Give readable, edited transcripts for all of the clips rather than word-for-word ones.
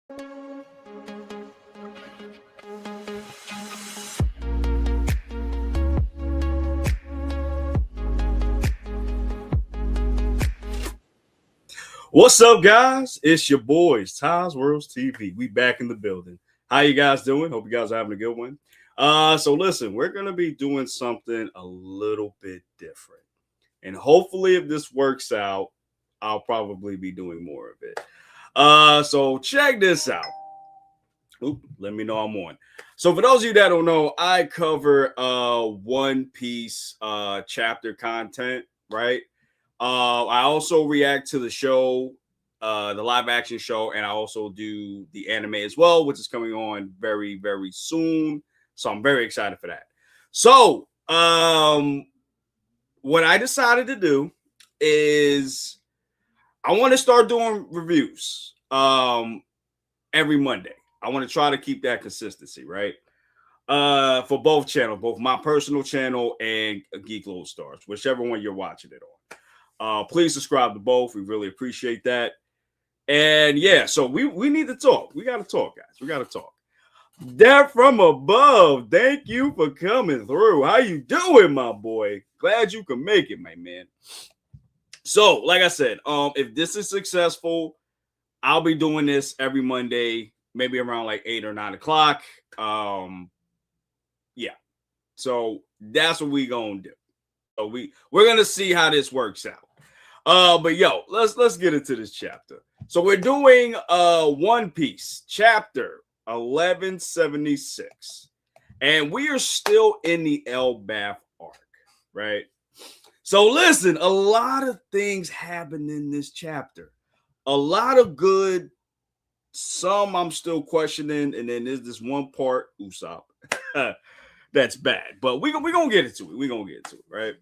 What's up, guys? It's your boys, taisworldtv. We back in the building. How you guys doing? Hope you guys are having a good one. So listen, we're going to be doing something a little bit different. And hopefully if this works out, I'll probably be doing more of it. So check this out. Oop, let me know I'm on. So for those of you that don't know, I cover One Piece chapter content, right? I also react to the show, the live action show, and I also do the anime as well, which is coming on very, very soon. So I'm very excited for that. So what I decided to do is I want to start doing reviews every Monday. I want to try to keep that consistency, right? For both channels, both my personal channel and Geeklodestars, whichever one you're watching it on. Please subscribe to both. We really appreciate that. And yeah, so we need to talk. We got to talk, guys. We got to talk. Dad from above, thank you for coming through. How you doing, my boy? Glad you can make it, my man. So, like I said, if this is successful, I'll be doing this every Monday, maybe around like 8 or 9 o'clock. Yeah. So that's what we gonna do. So we're gonna see how this works out. But yo, let's get into this chapter. So we're doing One Piece chapter 1176, and we are still in the Elbaf arc, right? So listen, a lot of things happen in this chapter. A lot of good, some I'm still questioning, and then there's this one part, Usopp, that's bad. But we're gonna get into it. We're gonna get into it, right?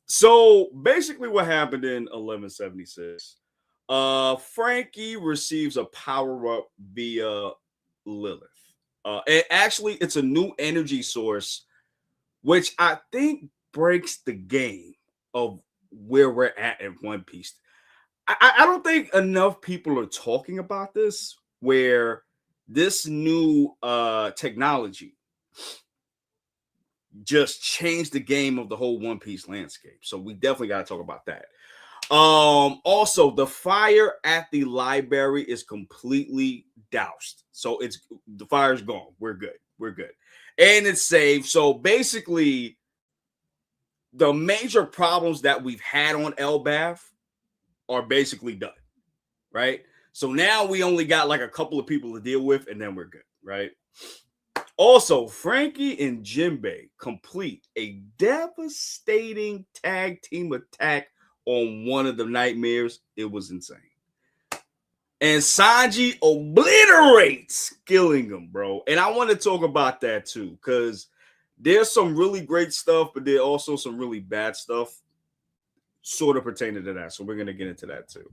So basically, what happened in 1176, Frankie receives a power-up via Lilith. It's a new energy source, which I think breaks the game of where we're at in One Piece. I don't think enough people are talking about this, where this new technology just changed the game of the whole One Piece landscape. So we definitely got to talk about that. Also, the fire at the library is completely doused. So the fire's gone. We're good. We're good. And it's saved. So basically, the major problems that we've had on Elbaf are basically done, right? So now we only got like a couple of people to deal with, and then we're good, right? Also, Frankie and Jinbei complete a devastating tag team attack on one of the nightmares. It was insane. And Sanji obliterates Gillingham, bro. And I want to talk about that too, because there's some really great stuff, but there's also some really bad stuff sort of pertaining to that. So we're going to get into that too.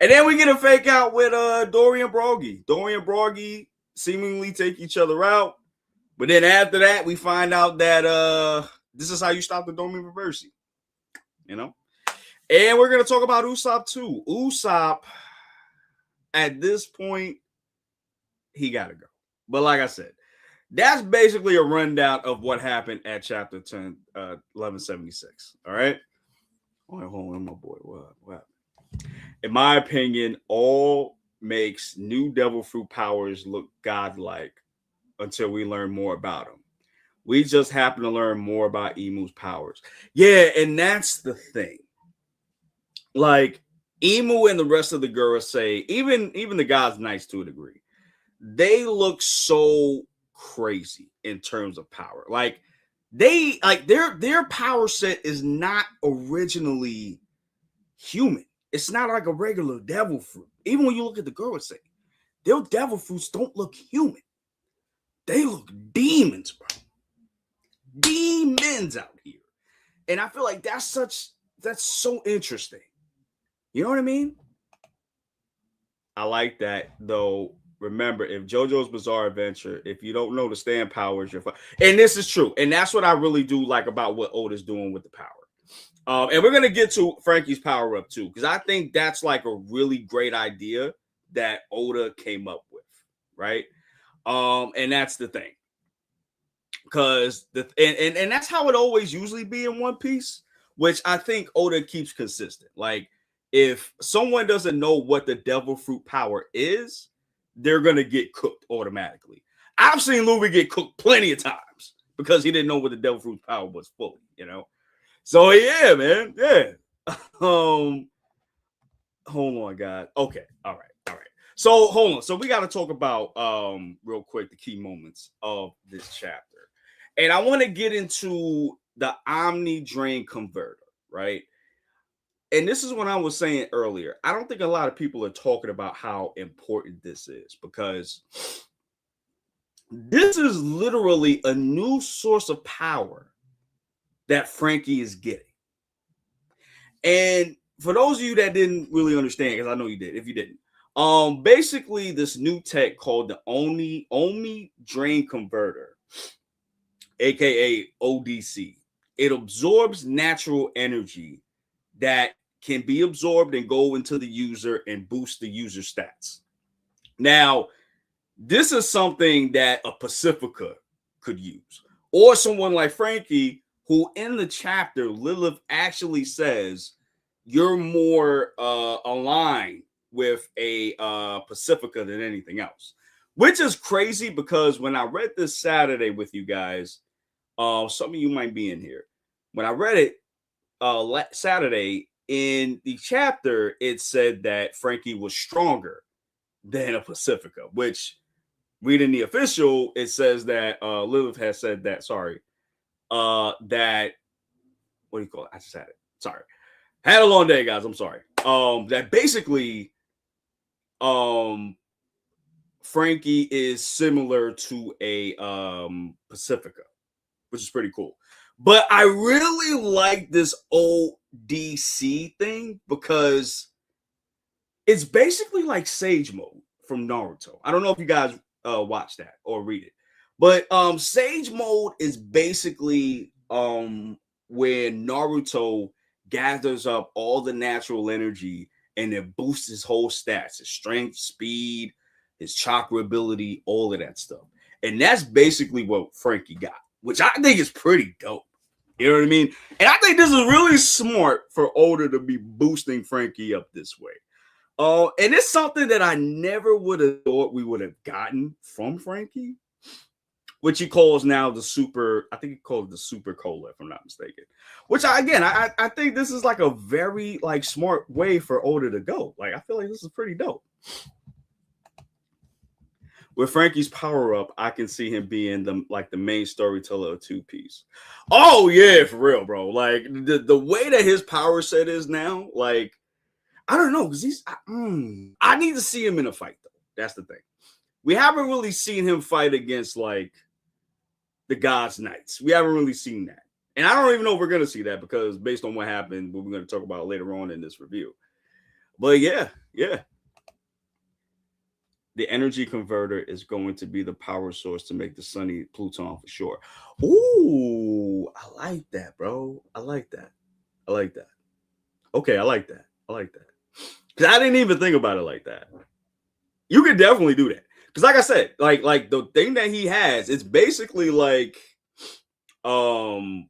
And then we get a fake out with Dory and Broggy. Dory and Broggy seemingly take each other out. But then after that, we find out that this is how you stop the Domi Reversi. You know? And we're going to talk about Usopp too. Usopp, at this point, he got to go. But like I said, that's basically a rundown of what happened at chapter 10, 1176. All right? Hold on, my boy. What happened? In my opinion, all makes new devil fruit powers look godlike until we learn more about them. We just happen to learn more about Emu's powers. Yeah, and that's the thing. Like, Emu and the rest of the girls say, even the guys nice to a degree, they look so crazy in terms of power. Like, their power set is not originally human. It's not like a regular devil fruit. Even when you look at the girls say, their devil fruits don't look human. They look demons, bro. Demons out here. And I feel like that's so interesting. You know what I mean? I like that, though. Remember, if JoJo's Bizarre Adventure, if you don't know the stand powers, you're fine. And this is true. And that's what I really do like about what Oda's doing with the power. And we're going to get to Frankie's power up, too, because I think that's like a really great idea that Oda came up with. right? And that's the thing. Because and that's how it always usually be in One Piece, which I think Oda keeps consistent. Like, if someone doesn't know what the devil fruit power is, they're gonna get cooked automatically. I've seen Luffy get cooked plenty of times because he didn't know what the devil fruit power was fully, you know. So yeah, man, yeah. Hold on, guys. Okay, all right. So hold on. So we got to talk about real quick the key moments of this chapter. And I want to get into the Omni Drain Converter, right? And this is what I was saying earlier. I don't think a lot of people are talking about how important this is, because this is literally a new source of power that Frankie is getting. And for those of you that didn't really understand, because I know you did, if you didn't, basically this new tech called the Omni Drain Converter, aka ODC, it absorbs natural energy that can be absorbed and go into the user and boost the user stats. Now, this is something that a Pacifica could use, or someone like Frankie, who in the chapter, Lilith actually says you're more aligned with a Pacifica than anything else, which is crazy, because when I read this Saturday with you guys, some of you might be in here. When I read it Saturday in the chapter, it said that Frankie was stronger than a Pacifica, which reading the official, it says that Lilith has said that, that, what do you call it? I just had it. Sorry. Had a long day, guys. I'm sorry. That basically Frankie is similar to a Pacifica, which is pretty cool. But I really like this ODC thing because it's basically like Sage Mode from Naruto. I don't know if you guys watch that or read it, but Sage Mode is basically where Naruto gathers up all the natural energy and it boosts his whole stats, his strength, speed, his chakra ability, all of that stuff. And that's basically what Frankie got, which I think is pretty dope. You know what I mean? And I think this is really smart for Oda to be boosting Frankie up this way. And it's something that I never would have thought we would have gotten from Frankie, which he calls now the super, I think he called it the super cola, if I'm not mistaken. Which I think this is like a very like smart way for Oda to go. Like, I feel like this is pretty dope. With Frankie's power up, I can see him being the main storyteller of Two Piece. Oh yeah, for real, bro. Like the way that his power set is now, like, I don't know, because I need to see him in a fight though. That's the thing. We haven't really seen him fight against like the God's Knights. We haven't really seen that. And I don't even know if we're going to see that, because based on what happened, what we're going to talk about later on in this review. But yeah. The energy converter is going to be the power source to make the sunny Pluton for sure. Ooh, I like that, bro. I like that. Okay, I like that. Because I didn't even think about it like that. You could definitely do that. Because like I said, like the thing that he has, it's basically like, I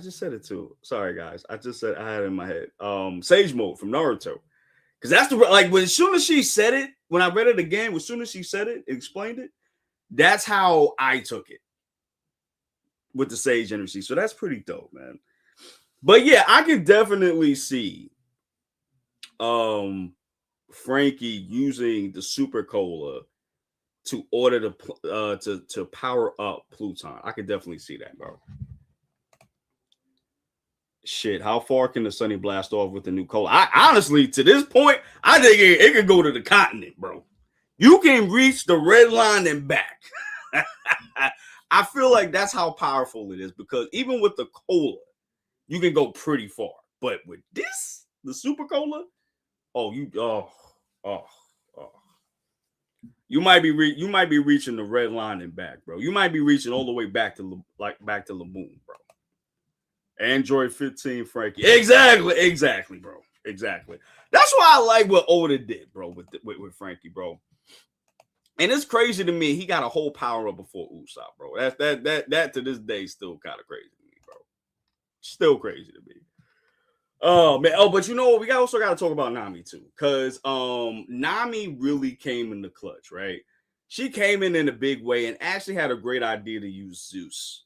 just said it too. Sorry, guys. I just said, I had it in my head. Sage Mode from Naruto. Because that's as soon as she said it, when I read it again, as soon as she said it, explained it, that's how I took it with the Sage energy. So that's pretty dope, man. But yeah, I can definitely see Frankie using the Super Cola to order to power up Pluton. I could definitely see that, bro. Shit, how far can the Sunny blast off with the new cola? I honestly, to this point, I think it could go to the continent, bro. You can reach the red line and back. I feel like that's how powerful it is, because even with the cola, you can go pretty far. But with this, the Super Cola, you might be reaching the red line and back, bro. You might be reaching all the way back to the moon, bro. Android 15 Frankie. Exactly, bro. Exactly. That's why I like what Oda did, bro, with Frankie, bro. And it's crazy to me. He got a whole power up before Usopp, bro. That to this day still kind of crazy to me, bro. Still crazy to me. Oh man. Oh, but you know what? We also got to talk about Nami too, because Nami really came in the clutch, right? She came in a big way and actually had a great idea to use Zeus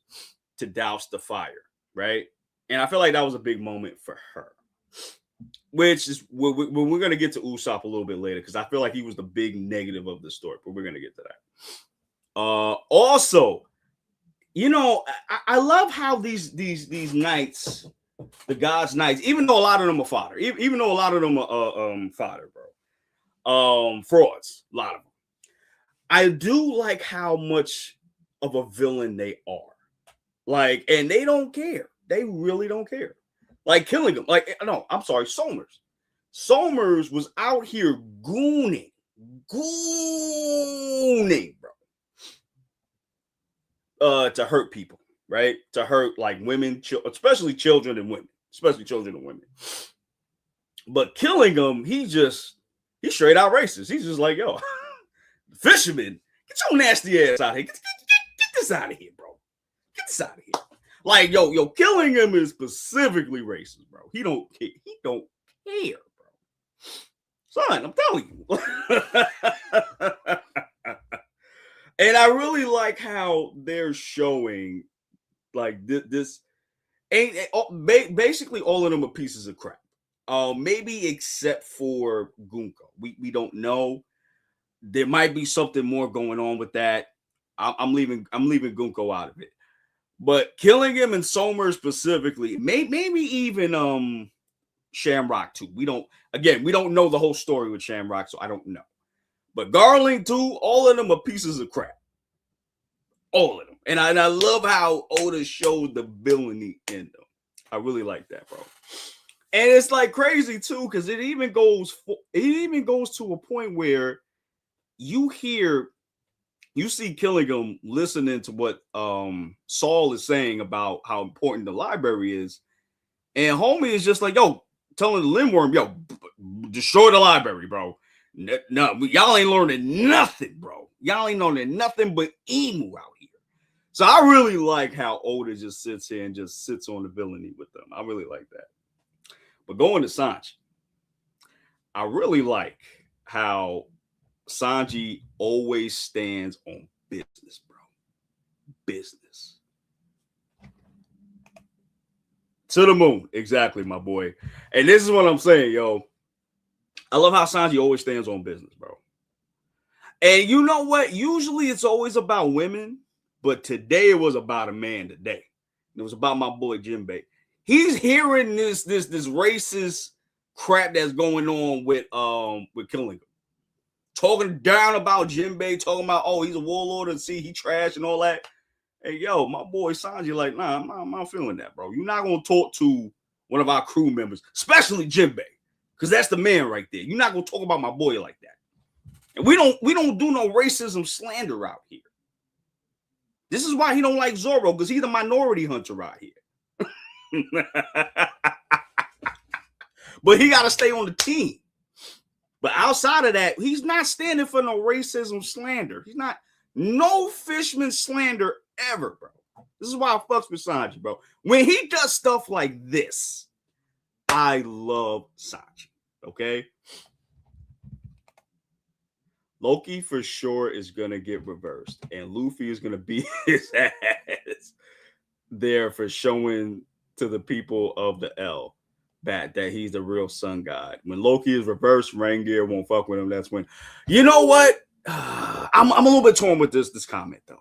to douse the fire, right? And I feel like that was a big moment for her. Which is when we're going to get to Usopp a little bit later, because I feel like he was the big negative of the story, but we're going to get to that. Also, you know, I love how these knights, the gods' knights, even though a lot of them are fodder, even though a lot of them are fodder, bro, frauds, a lot of them. I do like how much of a villain they are, like, and they don't care. They really don't care. Like killing him. Like, no, I'm sorry, Somers. Somers was out here gooning, bro. To hurt people, right? To hurt like women, especially children and women. But killing him, he's straight out racist. He's just like, yo, fisherman, get your nasty ass out here. Get this out of here, bro. Get this out of here. Like, yo, killing him is specifically racist, bro. He don't care. Bro. Son, I'm telling you. And I really like how they're showing, like, this ain't basically all of them are pieces of crap. Maybe except for Gunko. We don't know. There might be something more going on with that. I'm leaving Gunko out of it. But killing him and Somers specifically, maybe even Shamrock too. We don't know the whole story with Shamrock, so I don't know. But Garling too, all of them are pieces of crap. All of them. And I love how Oda showed the villainy in them. I really like that, bro. And it's like crazy too, because it even goes to a point where you see Killingham listening to what Saul is saying about how important the library is. And homie is just like, yo, telling the Limworm, yo, destroy the library, bro. No, y'all ain't learning nothing, bro. Y'all ain't learning nothing but emu out here. So I really like how Oda just sits here and just sits on the villainy with them. I really like that. But going to Sanji, I really like how Sanji always stands on business, bro. Business. To the moon. Exactly, my boy. And this is what I'm saying, yo. I love how Sanji always stands on business, bro. And you know what? Usually it's always about women, but today it was about a man today. It was about my boy Jinbei. He's hearing this racist crap that's going on with Killing. Talking down about Jinbei, talking about, oh, he's a warlord and see he trash and all that. Hey, yo, my boy Sanji, like, nah, I'm not feeling that, bro. You're not gonna talk to one of our crew members, especially Jinbei, because that's the man right there. You're not gonna talk about my boy like that. And we don't do no racism slander out here. This is why he don't like Zoro, because he's the minority hunter out here. But he gotta stay on the team. But outside of that, he's not standing for no racism slander. He's not no fishman slander ever, bro. This is why I fucks with Sanji, bro. When he does stuff like this, I love Sanji. Okay. Loki for sure is gonna get reversed, and Luffy is gonna beat his ass there for showing to the people of the L that he's the real sun god. When Loki is reversed, Reindeer won't fuck with him. That's when, you know what? I'm a little bit torn with this comment though.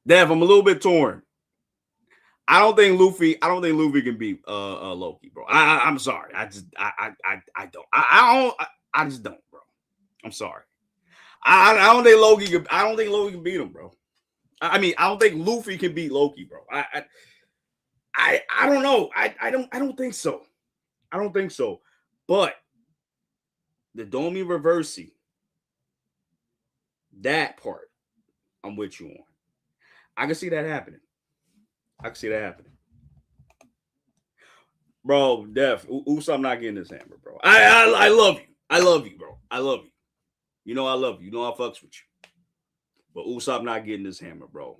Dev, I'm a little bit torn. I don't think Luffy can beat Loki, bro. I'm sorry. I just don't. I just don't, bro. I'm sorry. I don't think Loki can beat him, bro. I mean, I don't think Luffy can beat Loki, bro. I don't know. I don't think so. I don't think so. But the Domi Reversi, that part, I'm with you on. I can see that happening. Bro, Def, Usopp not getting this hammer, bro. I love you. I love you, bro. I love you. You know I love you. You know I fucks with you. But Usopp not getting this hammer, bro.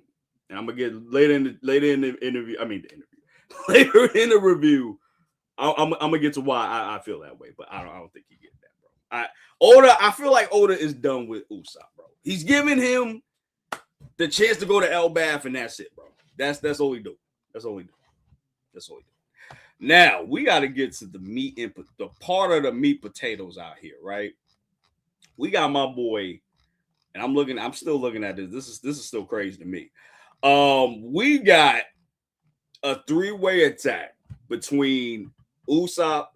And I'm gonna get later in the interview. I mean the interview. Later in the review, I'm gonna get to why I feel that way. But I don't think he get that, bro. I feel like Oda is done with Usopp, bro. He's giving him the chance to go to Elbaf, and that's it, bro. That's all he do. That's all he do. That's all he do. Now we got to get to the meat and the part of the meat potatoes out here, right? We got my boy, and I'm still looking at this. This is still crazy to me. We got a 3-way attack between Usopp.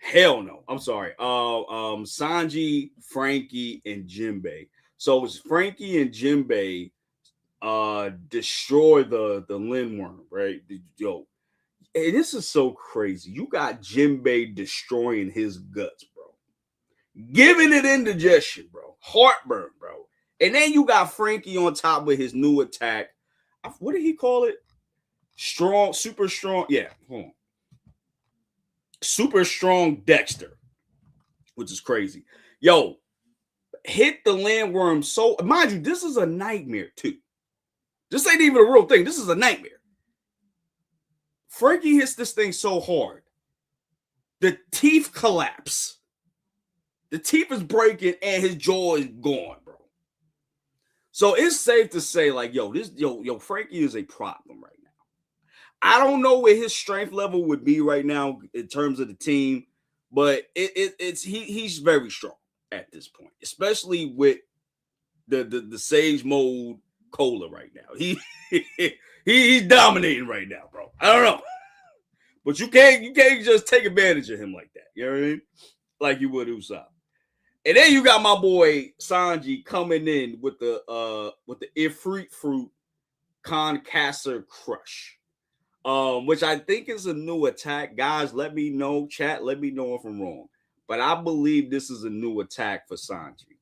Hell no. I'm sorry. Sanji, Frankie, and Jinbei. So it's Frankie and Jinbei destroy the Lindworm, right? Yo, and this is so crazy. You got Jinbei destroying his guts, bro. Giving it indigestion, bro. Heartburn, bro. And then you got Frankie on top with his new attack. What did he call it? Strong, super strong. Yeah, hold on. Super strong Dexter, which is crazy. Yo, hit the landworm. So, mind you, this is a nightmare too. This ain't even a real thing. This is a nightmare. Frankie hits this thing so hard, the teeth collapse. The teeth is breaking and his jaw is gone, bro. So it's safe to say, like, yo, Frankie is a problem right now. I don't know where his strength level would be right now in terms of the team, but he's very strong at this point, especially with the Sage Mode Cola right now. He's dominating right now, bro. I don't know, but you can't just take advantage of him like that. You know what I mean? Like you would Usopp. And then you got my boy Sanji coming in with the Ifrit Fruit Concassor Crush, which I think is a new attack. Guys, let me know. Chat, let me know if I'm wrong. But I believe this is a new attack for Sanji.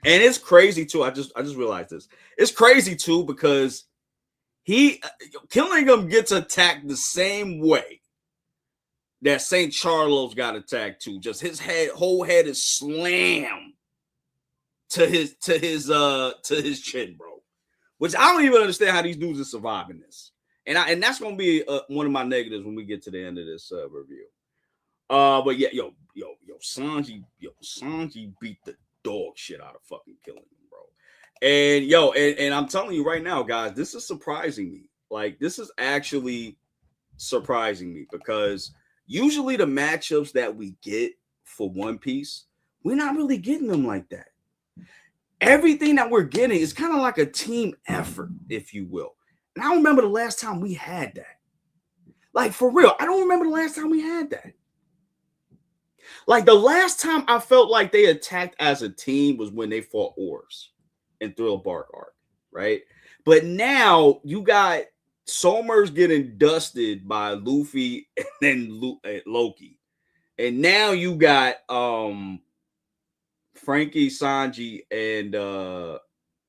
And it's crazy too. I just realized this. It's crazy too because Killingham gets attacked the same way that St. Charlos got attacked too. Just his whole head is slammed to his chin, bro. Which I don't even understand how these dudes are surviving this. And that's gonna be one of my negatives when we get to the end of this review. But yeah, Sanji beat the dog shit out of fucking Killingham, bro. And I'm telling you right now, guys, this is surprising me. Like, this is actually surprising me because usually the matchups that we get for One Piece, we're not really getting them like that. Everything that we're getting is kind of like a team effort, if you will. And I don't remember the last time we had that. Like, for real, I don't remember the last time we had that. Like, the last time I felt like they attacked as a team was when they fought Oars in Thriller Bark arc, right? But now you got Somers getting dusted by Luffy and then Loki. And now you got Frankie, Sanji, and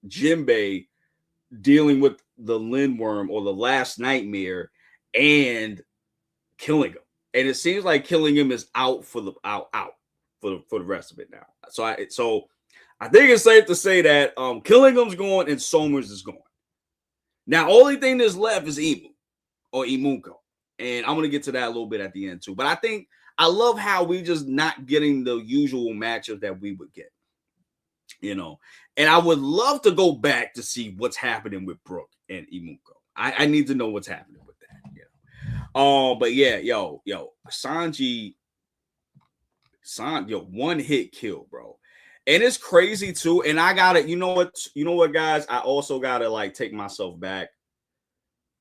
Jinbei dealing with the Lindworm or the Last Nightmare and Killingham. And it seems like Killingham is out for the rest of it now. So I think it's safe to say that Killingham's going and Somers is going. Now, only thing that's left is Imu or Imunko. And I'm going to get to that a little bit at the end too. But I love how we just not getting the usual matchups that we would get. You know, and I would love to go back to see what's happening with Brook and Imunko. I need to know what's happening with that. Yeah. But yeah, yo, Sanji, one hit kill, bro. And it's crazy too. And I gotta, you know what, guys? I also gotta like take myself back.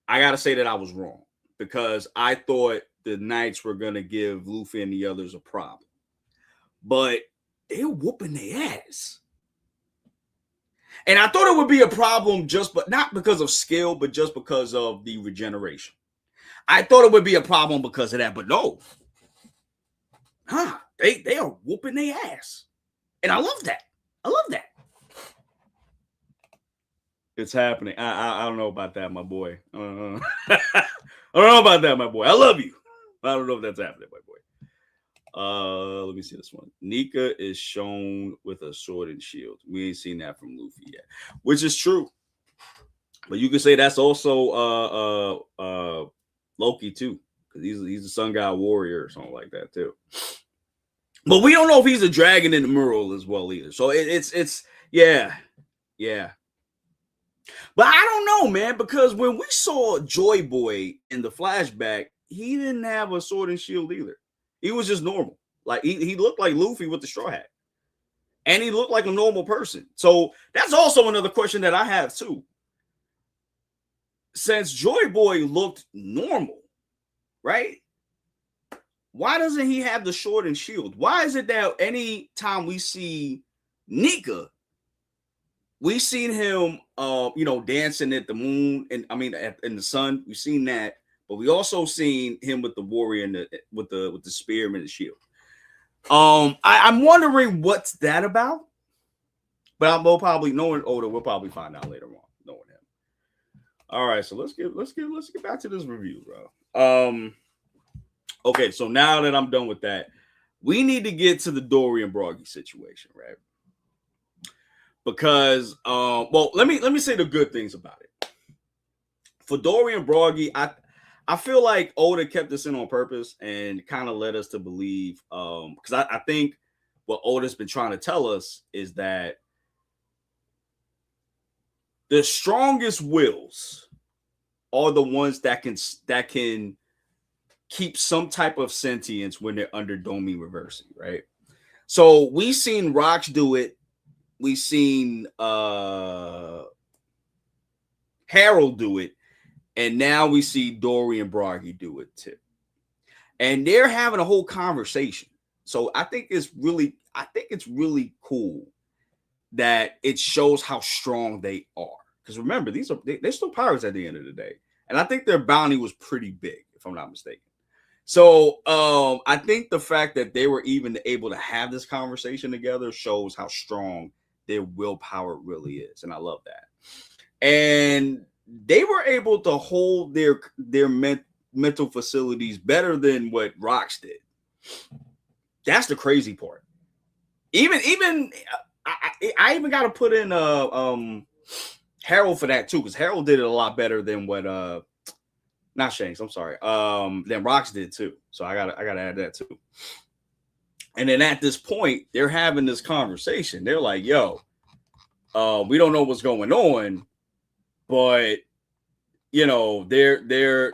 I gotta say that I was wrong because I thought the Knights were gonna give Luffy and the others a problem, but they're whooping their ass. And I thought it would be a problem but not because of skill, but just because of the regeneration. I thought it would be a problem because of that, but no. They are whooping their ass. And I love that. It's happening. I don't know about that, my boy. I don't know about that, my boy. I love you. I don't know if that's happening, my boy. Let me see this one. Nika is shown with a sword and shield. We ain't seen that from Luffy yet, which is true. But you could say that's also Loki too, because he's a sun god warrior or something like that too. But we don't know if he's a dragon in the mural as well either. So it's yeah. But I don't know, man, because when we saw Joy Boy in the flashback, he didn't have a sword and shield either. He was just normal. Like he looked like Luffy with the straw hat. And he looked like a normal person. So that's also another question that I have too. Since Joy Boy looked normal, right? Why doesn't he have the sword and shield? Why is it that any time we see Nika, we seen him dancing at the moon and in the sun. We've seen that, but we also seen him with the warrior and with the spear and the shield. I'm wondering what's that about. But we'll probably knowing Oda, we'll probably find out later on, knowing him. All right, so let's get back to this review, bro. Okay, so now that I'm done with that, we need to get to the Dory and Broggy situation, right? Because let me say the good things about it. For Dory and Broggy, I feel like Oda kept this in on purpose and kind of led us to believe, because I think what Oda's been trying to tell us is that the strongest wills are the ones that can keep some type of sentience when they're under Domi Reversi, right? So we seen Rocks do it. We seen Harold do it. And now we see Dory and Broggy do it too. And they're having a whole conversation. So I think it's really cool that it shows how strong they are. Because remember, they're still pirates at the end of the day. And I think their bounty was pretty big, if I'm not mistaken. So I think the fact that they were even able to have this conversation together shows how strong their willpower really is. And I love that. And they were able to hold their mental facilities better than what Rocks did. That's the crazy part. Even I even got to put in Harold for that too, because Harold did it a lot better than what not Shanks, I'm sorry, than Rocks did too. So I gotta add that too. And then at this point, they're having this conversation. They're like, "Yo, we don't know what's going on, but they're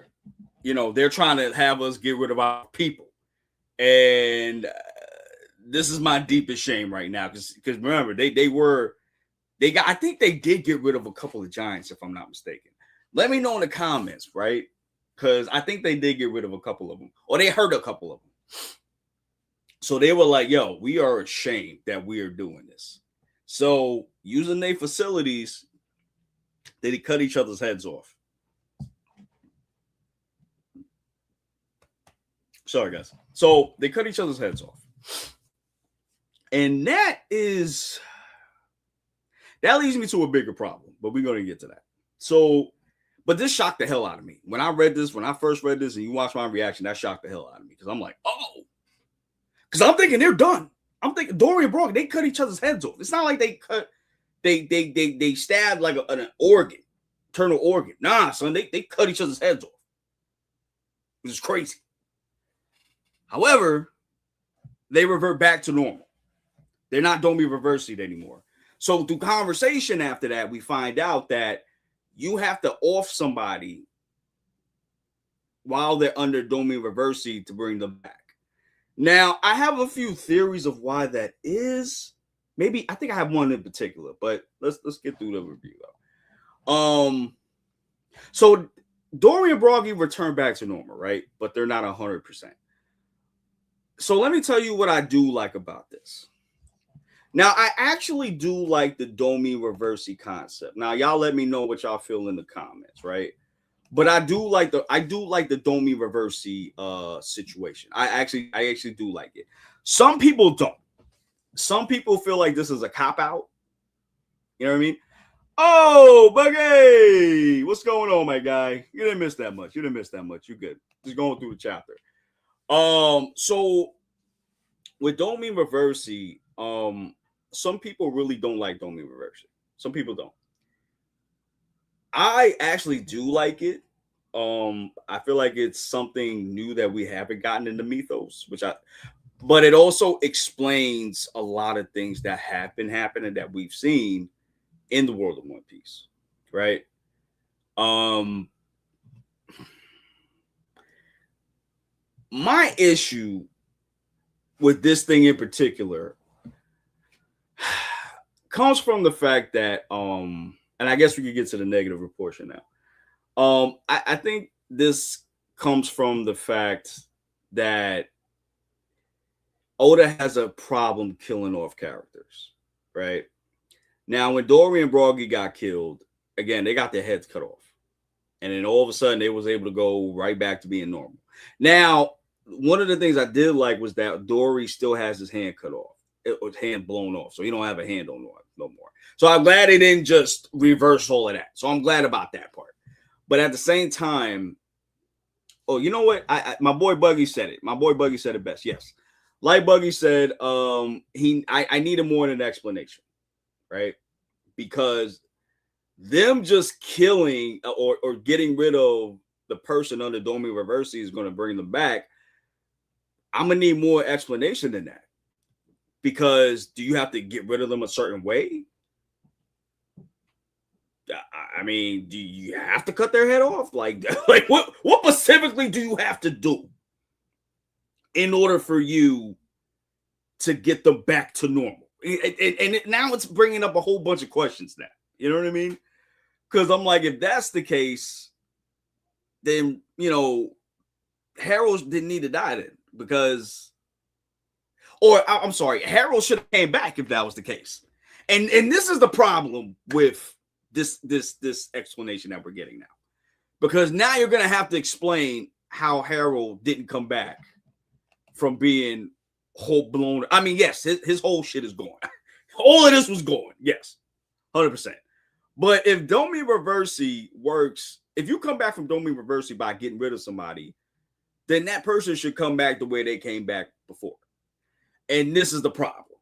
trying to have us get rid of our people, and this is my deepest shame right now because remember I think they did get rid of a couple of giants if I'm not mistaken. Let me know in the comments, right? Because I think they did get rid of a couple of them, or they hurt a couple of them. So they were like, "Yo, we are ashamed that we are doing this." So using their facilities, they cut each other's heads off. Sorry, guys. So they cut each other's heads off. And that leads me to a bigger problem, but we're going to get to that. So, but this shocked the hell out of me. When I first read this and you watch my reaction, that shocked the hell out of me because I'm like, oh, because I'm thinking they're done. I'm thinking Dory and Broggy, they cut each other's heads off. It's not like they stabbed like an organ, internal organ. Nah, son, they cut each other's heads off. Which is crazy. However, they revert back to normal. They're not Domi Reversi anymore. So through conversation after that, we find out that you have to off somebody while they're under Domi Reversi to bring them back. Now, I have a few theories of why that is. Maybe I think I have one in particular, but let's get through the review though. So Dory and Broggy return back to normal, right? But they're not 100%. So let me tell you what I do like about this. Now, I actually do like the Domi Reversi concept. Now, y'all let me know what y'all feel in the comments, right? But I do like the Domi Reversi situation. I actually do like it. Some people don't. Some people feel like this is a cop-out. You know what I mean? Oh, Buggy! What's going on, my guy? You didn't miss that much. You're good. Just going through the chapter. So with Domi Reversi, some people really don't like Domi Reversi. Some people don't. I actually do like it. I feel like it's something new that we haven't gotten in the mythos, but it also explains a lot of things that have been happening that we've seen in the world of One Piece, right? My issue with this thing in particular comes from the fact that, and I guess we could get to the negative portion now. I think this comes from the fact that Oda has a problem killing off characters, right? Now, when Dory and Broggy got killed, again, they got their heads cut off. And then all of a sudden, they was able to go right back to being normal. Now, one of the things I did like was that Dory still has his hand cut off. It was hand blown off. So he don't have a hand no more. So I'm glad they didn't just reverse all of that. So I'm glad about that part. But at the same time, oh, you know what? My boy Buggy said it. My boy Buggy said it best. Yes. Like Buggy said, I needed more than an explanation, right? Because them just killing or getting rid of the person under Domi Reversi is going to bring them back. I'm going to need more explanation than that. Because do you have to get rid of them a certain way? I mean, do you have to cut their head off? Like what specifically do you have to do in order for you to get them back to normal? And now it's bringing up a whole bunch of questions now. You know what I mean? Because I'm like, if that's the case, then, you know, Harold didn't need to die then. Because, or I'm sorry, Harold should have came back if that was the case. And this is the problem with this explanation that we're getting now. Because now you're going to have to explain how Harold didn't come back from being whole blown. I mean, yes, his whole shit is gone. All of this was gone. Yes, 100%. But if Domi Reversi works, if you come back from Domi Reversi by getting rid of somebody, then that person should come back the way they came back before. And this is the problem.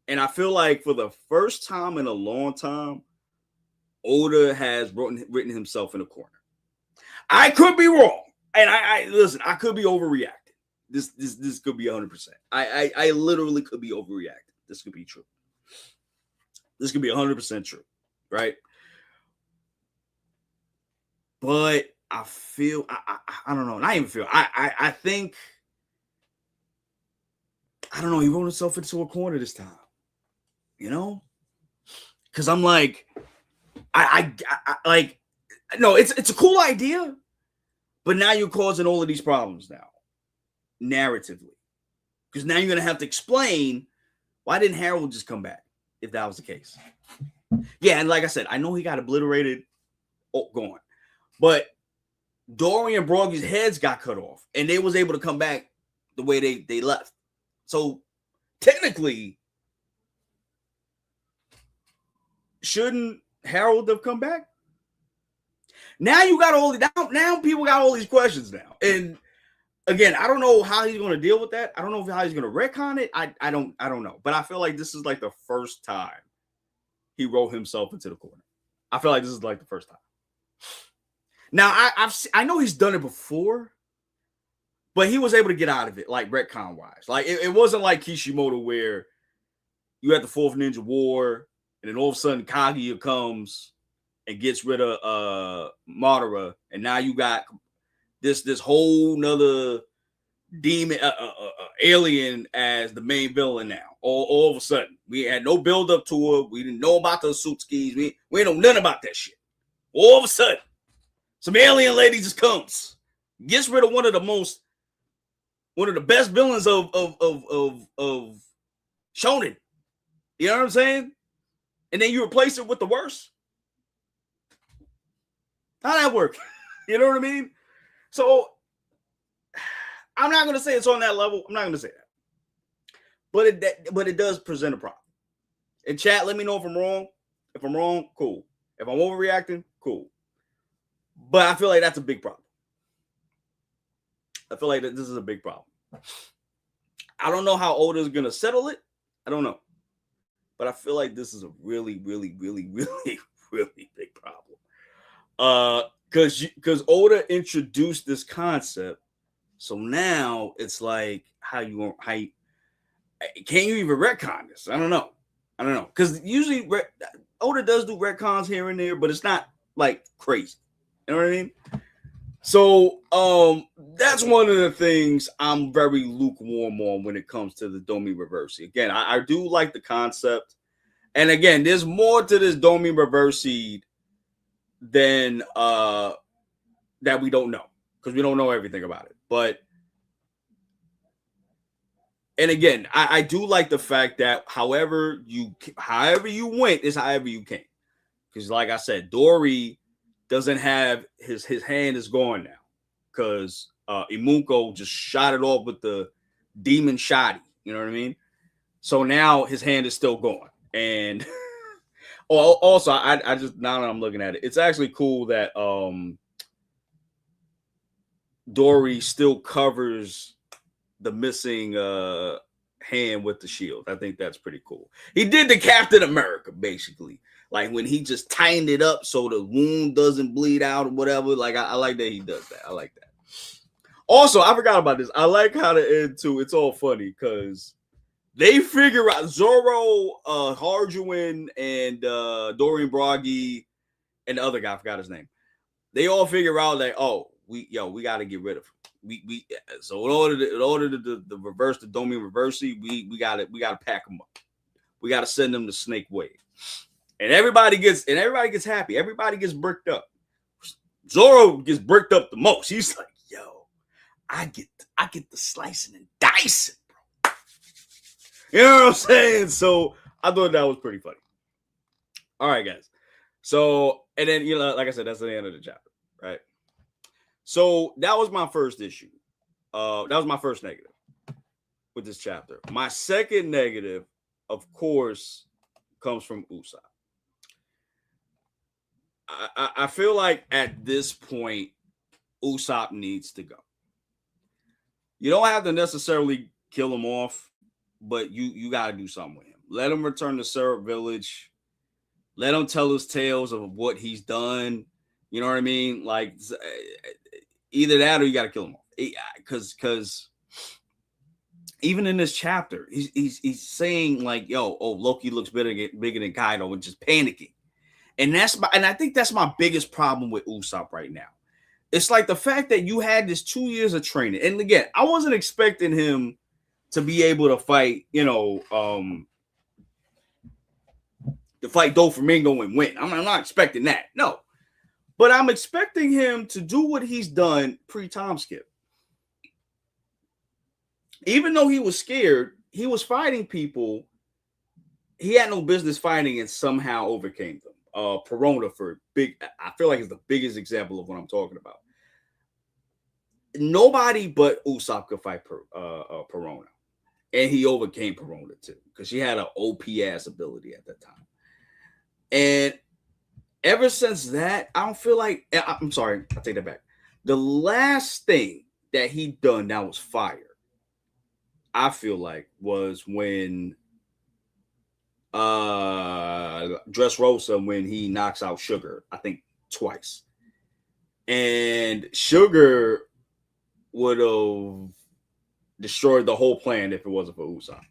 And I feel like for the first time in a long time, Oda has written himself in a corner. I could be wrong. And I listen, I could be overreacting. This could be 100%. I literally could be overreacting. This could be true. This could be 100% true, right? But I feel I don't know. Not even feel. I think I don't know. He wrote himself into a corner this time. You know, because I'm like, I like, no, it's a cool idea, but now you're causing all of these problems now, narratively, because now you're gonna have to explain why didn't Harold just come back if that was the case. Yeah, and like I said, I know he got obliterated, gone, but Dory and Broggy's heads got cut off, and they was able to come back the way they left. So technically, shouldn't Harold have come back? Now you got all now people got all these questions now. And again, I don't know how he's going to deal with that. I don't know how he's going to retcon it. I don't know. But I feel like this is like the first time he wrote himself into the corner. I feel like this is like the first time. Now I know he's done it before, but he was able to get out of it, like retcon wise. Like it wasn't like Kishimoto where you had the Fourth Ninja War, and then all of a sudden Kaguya comes and gets rid of Madara, and now you got this whole nother demon alien as the main villain now. All of a sudden, we had no build up to it. We didn't know about the Suitskis. We ain't know nothing about that shit. All of a sudden, some alien lady just comes, gets rid of one of the best villains of Shonen. You know what I'm saying? And then you replace it with the worst. How'd that work? You know what I mean? So I'm not going to say it's on that level. I'm not going to say that. But it does present a problem. In chat, let me know if I'm wrong. If I'm wrong, cool. If I'm overreacting, cool. But I feel like that's a big problem. I feel like this is a big problem. I don't know how Oda is gonna settle it. I don't know, but I feel like this is a really, really, really, really, really big problem. Because Oda introduced this concept, so now it's like how can you even retcon this? I don't know. Because usually Oda does do retcons here and there, but it's not like crazy. You know what I mean? So that's one of the things I'm very lukewarm on when it comes to the Domi Reversi. Again, I do like the concept. And again, there's more to this Domi Reversi than that we don't know, because we don't know everything about it. But and again, I do like the fact that however you went is however you came. Because like I said, Dory doesn't have his hand is gone now. Because Imunko just shot it off with the demon shotty. You know what I mean? So now his hand is still gone. And also, I just, now that I'm looking at it, it's actually cool that Dory still covers the missing hand with the shield. I think that's pretty cool. He did the Captain America, basically. Like when he just tightened it up so the wound doesn't bleed out or whatever. Like I like that he does that. I like that. Also, I forgot about this. I like how the end too. It's all funny because they figure out Zoro, Harjuin, and Dorian Bragi, and the other guy, I forgot his name. They all figure out like, oh, we got to get rid of him. So in order to reverse the Domi Reversi, we gotta pack them up. We gotta send them to Snake Way, and everybody gets happy. Everybody gets bricked up. Zoro gets bricked up the most. He's like, yo, I get the slicing and dicing, bro. You know what I'm saying? So I thought that was pretty funny. All right, guys. So and then like I said, that's the end of the chapter, right? So that was my first issue. That was my first negative with this chapter. My second negative, of course, comes from Usopp. I feel like at this point, Usopp needs to go. You don't have to necessarily kill him off, but you got to do something with him. Let him return to Syrup Village. Let him tell his tales of what he's done. You know what I mean? Like, either that or you got to kill him off. Because even in this chapter, he's saying like, "Yo, Loki looks bigger than Kaido," and just panicking. And I think that's my biggest problem with Usopp right now. It's like the fact that you had this 2 years of training, and again, I wasn't expecting him to be able to fight, to fight Doflamingo and win. I'm not expecting that, no. But I'm expecting him to do what he's done pre-time skip. Even though he was scared, he was fighting people he had no business fighting and somehow overcame them. Perona I feel like it's the biggest example of what I'm talking about. Nobody but Usopp could fight Perona. And he overcame Perona too, because she had an OP ass ability at that time. And ever since that, I don't feel like, I'm sorry, I take that back. The last thing that he done that was fire, I feel like, was when Dressrosa, when he knocks out Sugar, I think twice. And Sugar would have destroyed the whole plan if it wasn't for Usopp.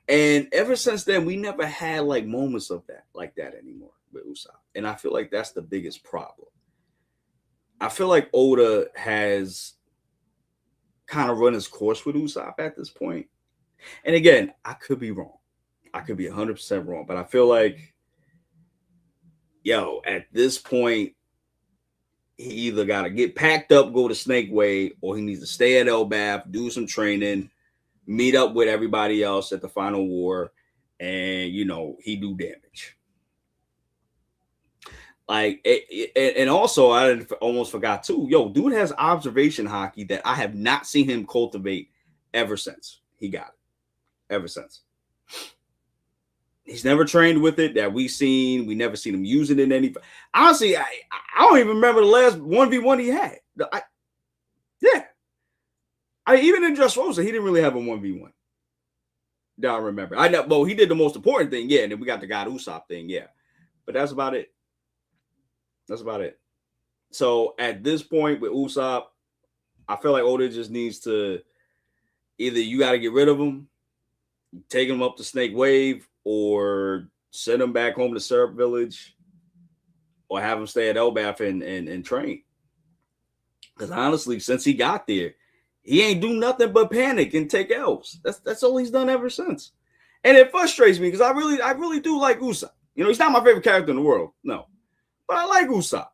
And ever since then, we never had like moments of that like that anymore with Usopp. And I feel like that's the biggest problem. I feel like Oda has kind of run his course with Usopp at this point. And again, I could be wrong. I could be 100% wrong. But I feel like, at this point, he either got to get packed up, go to Snake Way, or he needs to stay at Elbaf, do some training, meet up with everybody else at the final war, and, he do damage. Like, and also, I almost forgot too. Dude has observation hockey that I have not seen him cultivate ever since he got it. Ever since. He's never trained with it that we've seen. We never seen him using it in any. Honestly, I don't even remember the last 1v1 he had. Yeah. even in Dressrosa, he didn't really have a 1v1. Don't remember. I know, well, he did the most important thing, yeah, and then we got the God Usopp thing, yeah. But that's about it. That's about it. So at this point with Usopp, I feel like Oda just needs to either you got to get rid of him, take him up the Snake Wave, or send him back home to Syrup Village, or have him stay at Elbaf and train. Because honestly, since he got there, he ain't do nothing but panic and take L's. That's all he's done ever since. And it frustrates me because I really do like Usopp. You know, he's not my favorite character in the world, no. But I like Usopp.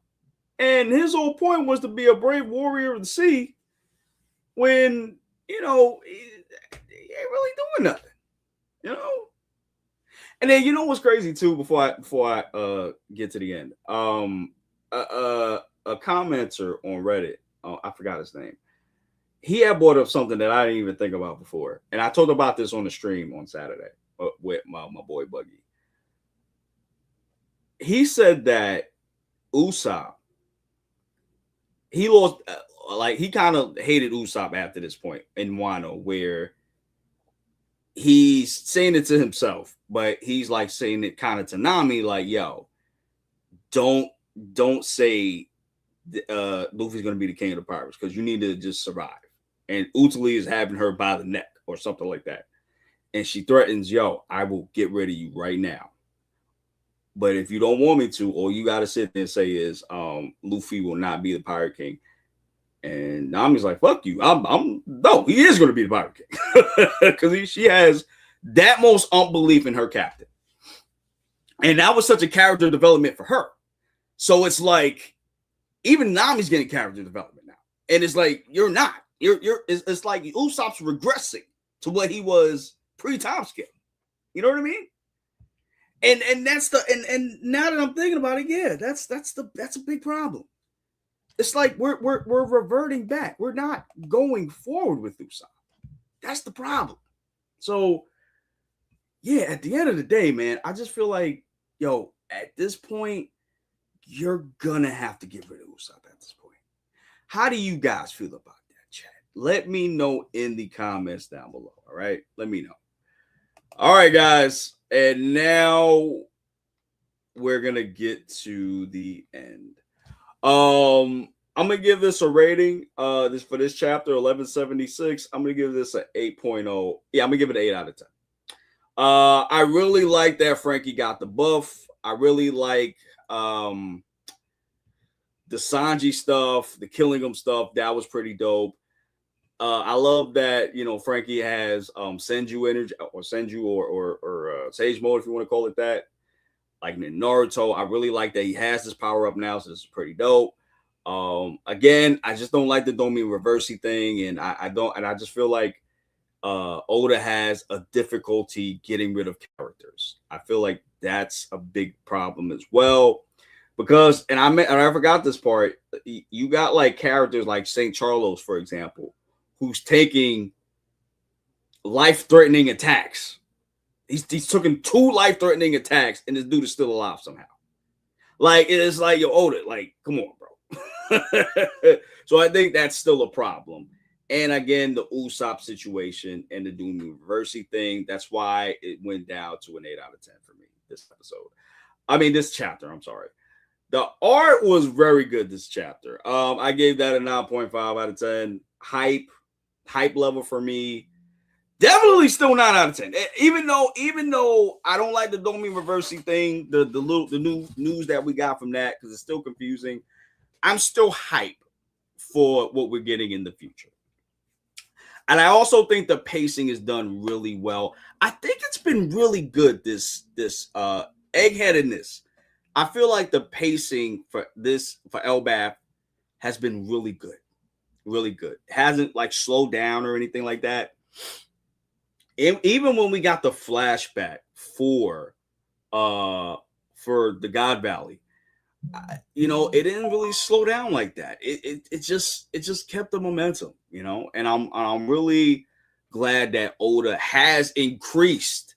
And his whole point was to be a brave warrior of the sea when, you know, he ain't really doing nothing. You know? And then you know what's crazy too, before I get to the end. A commenter on Reddit, I forgot his name. He had brought up something that I didn't even think about before. And I talked about this on the stream on Saturday with my boy Buggy. He said that Usopp, he lost, like he kind of hated Usopp after this point in Wano, where he's saying it to himself, but he's like saying it kind of to Nami, like, yo, don't say Luffy's gonna be the king of the pirates, because you need to just survive. And Utali is having her by the neck or something like that. And she threatens, yo, I will get rid of you right now. But if you don't want me to, all you got to sit there and say is, Luffy will not be the pirate king. And Nami's like, fuck you. No, he is going to be the pirate king. Because she has that most unbelief in her captain. And that was such a character development for her. So it's like, even Nami's getting character development now. And it's like, you're not. It's like Usopp's regressing to what he was pre-time skip. You know what I mean? And that's and now that I'm thinking about it, yeah, that's a big problem. It's like we're reverting back. We're not going forward with Usopp. That's the problem. So yeah, at the end of the day, man, I just feel like, yo, at this point, you're gonna have to get rid of Usopp at this point. How do you guys feel about that, chat? Let me know in the comments down below. All right, let me know. All right, guys, and now we're gonna get to the end. I'm gonna give this a rating. This for this chapter 1176. I'm gonna give this an 8.0. Yeah, I'm gonna give it an 8 out of 10. I really like that Frankie got the buff. I really like the Sanji stuff, the killing him stuff. That was pretty dope. I love that, you know, Frankie has Senju energy, or Senju or Sage mode, if you want to call it that. Like in Naruto, I really like that he has this power up now, so this is pretty dope. Again, I just don't like the Domi Reversi thing, and I just feel like Oda has a difficulty getting rid of characters. I feel like that's a big problem as well, because and I forgot this part. You got like characters like Saint Charlos, for example, who's taking life-threatening attacks. He's taking 2 life-threatening attacks, and this dude is still alive somehow. Like, it's like, yo, Oda, like, come on, bro. So I think that's still a problem. And again, the Usopp situation and the Domi Reversi thing, that's why it went down to an 8 out of 10 for me this episode. I mean, this chapter, I'm sorry. The art was very good this chapter. I gave that a 9.5 out of 10. Hype level for me, definitely still 9 out of 10. Even though I don't like the Domi Reversi thing, the new news that we got from that, because it's still confusing, I'm still hype for what we're getting in the future. And I also think the pacing is done really well. I think it's been really good, this eggheadedness. I feel like the pacing for Elbaf has been really good. Really good. It hasn't like slowed down or anything like that. Even when we got the flashback for the God Valley, you know, it didn't really slow down like that. It just kept the momentum, you know. And I'm really glad that Oda has increased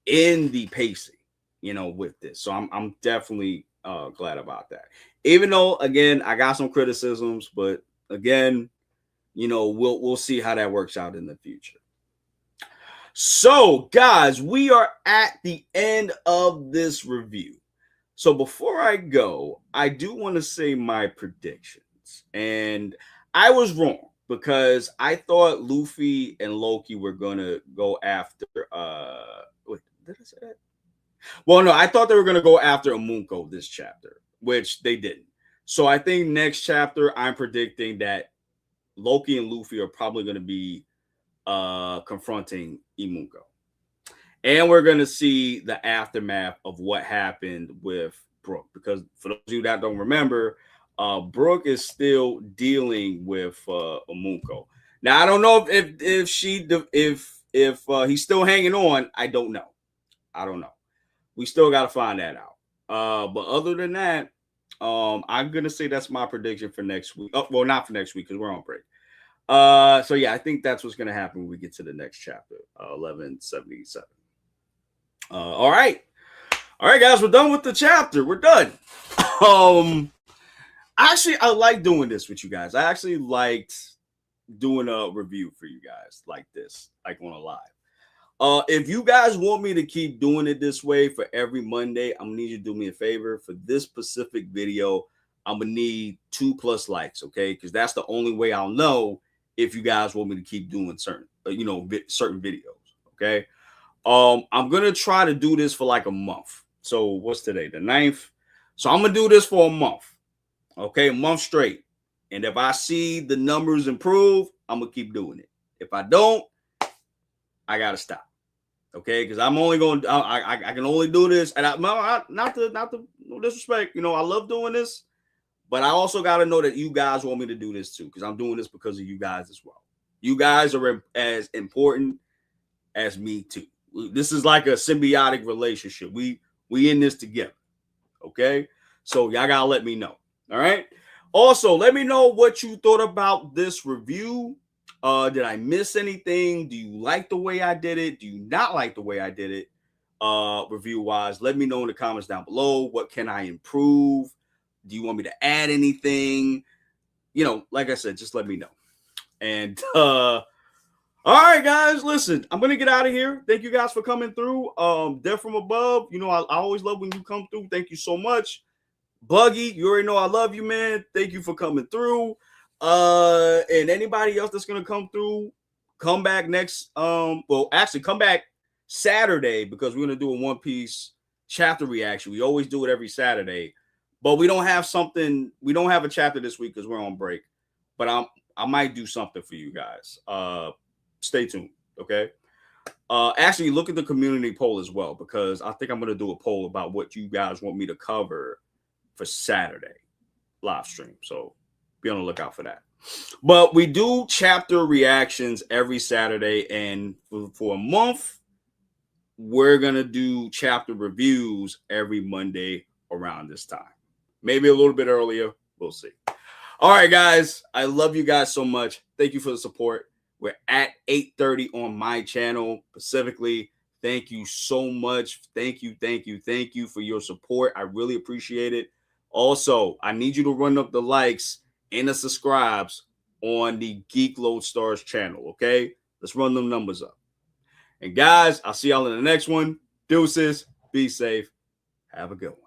in the pacing, you know, with this. So I'm definitely glad about that. Even though, again, I got some criticisms, but again, we'll see how that works out in the future. So, guys, we are at the end of this review. So before I go, I do want to say my predictions. And I was wrong because I thought Luffy and Loki were going to go after wait, did I say that? Well, no, I thought they were going to go after Amunko this chapter, which they didn't. So I think next chapter I'm predicting that Loki and Luffy are probably going to be confronting Amunko. And we're going to see the aftermath of what happened with Brooke. Because for those of you that don't remember, Brooke is still dealing with Amunko. Now, I don't know if he's still hanging on. I don't know. We still got to find that out. But other than that, I'm going to say that's my prediction for next week. Oh, well, not for next week because we're on break. So yeah, I think that's what's going to happen when we get to the next chapter, 1177. All right, guys, we're done with the chapter. We're done. Actually, I like doing this with you guys. I actually liked doing a review for you guys like this, like on a live. If you guys want me to keep doing it this way for every Monday, I'm gonna need you to do me a favor. For this specific video, I'm gonna need 2+ likes, okay? Because that's the only way I'll know if you guys want me to keep doing certain videos, okay? I'm gonna try to do this for like a month. So what's today? The 9th. So I'm gonna do this for a month, okay? A month straight. And if I see the numbers improve, I'm gonna keep doing it. If I don't, I gotta stop, okay? Because I'm only going. I can only do this, and not to no disrespect. I love doing this, but I also gotta know that you guys want me to do this too, because I'm doing this because of you guys as well. You guys are as important as me too. This is like a symbiotic relationship. We in this together, okay? So y'all gotta let me know. All right. Also, let me know what you thought about this review. Did I miss anything? Do you like the way I did it? Do you not like the way I did it? Review wise, let me know in the comments down below. What can I improve? Do you want me to add anything? Like I said, just let me know. And all right, guys, listen, I'm gonna get out of here. Thank you guys for coming through. Death from above. I always love when you come through. Thank you so much. Buggy, you already know I love you, man. Thank you for coming through. And anybody else that's gonna come through, come back next. Come back Saturday, because we're gonna do a One Piece chapter reaction. We always do it every Saturday, but we don't have a chapter this week because we're on break. But I might do something for you guys. Stay tuned, okay? Actually, look at the community poll as well, because I think I'm gonna do a poll about what you guys want me to cover for Saturday live stream. So be on the lookout for that. But we do chapter reactions every Saturday, and for a month, we're gonna do chapter reviews every Monday around this time. Maybe a little bit earlier. We'll see. All right, guys. I love you guys so much. Thank you for the support. We're at 8:30 on my channel specifically. Thank you so much. Thank you for your support. I really appreciate it. Also, I need you to run up the likes and the subscribes on the Geeklodestars channel, okay? Let's run them numbers up. And guys, I'll see y'all in the next one. Deuces. Be safe. Have a good one.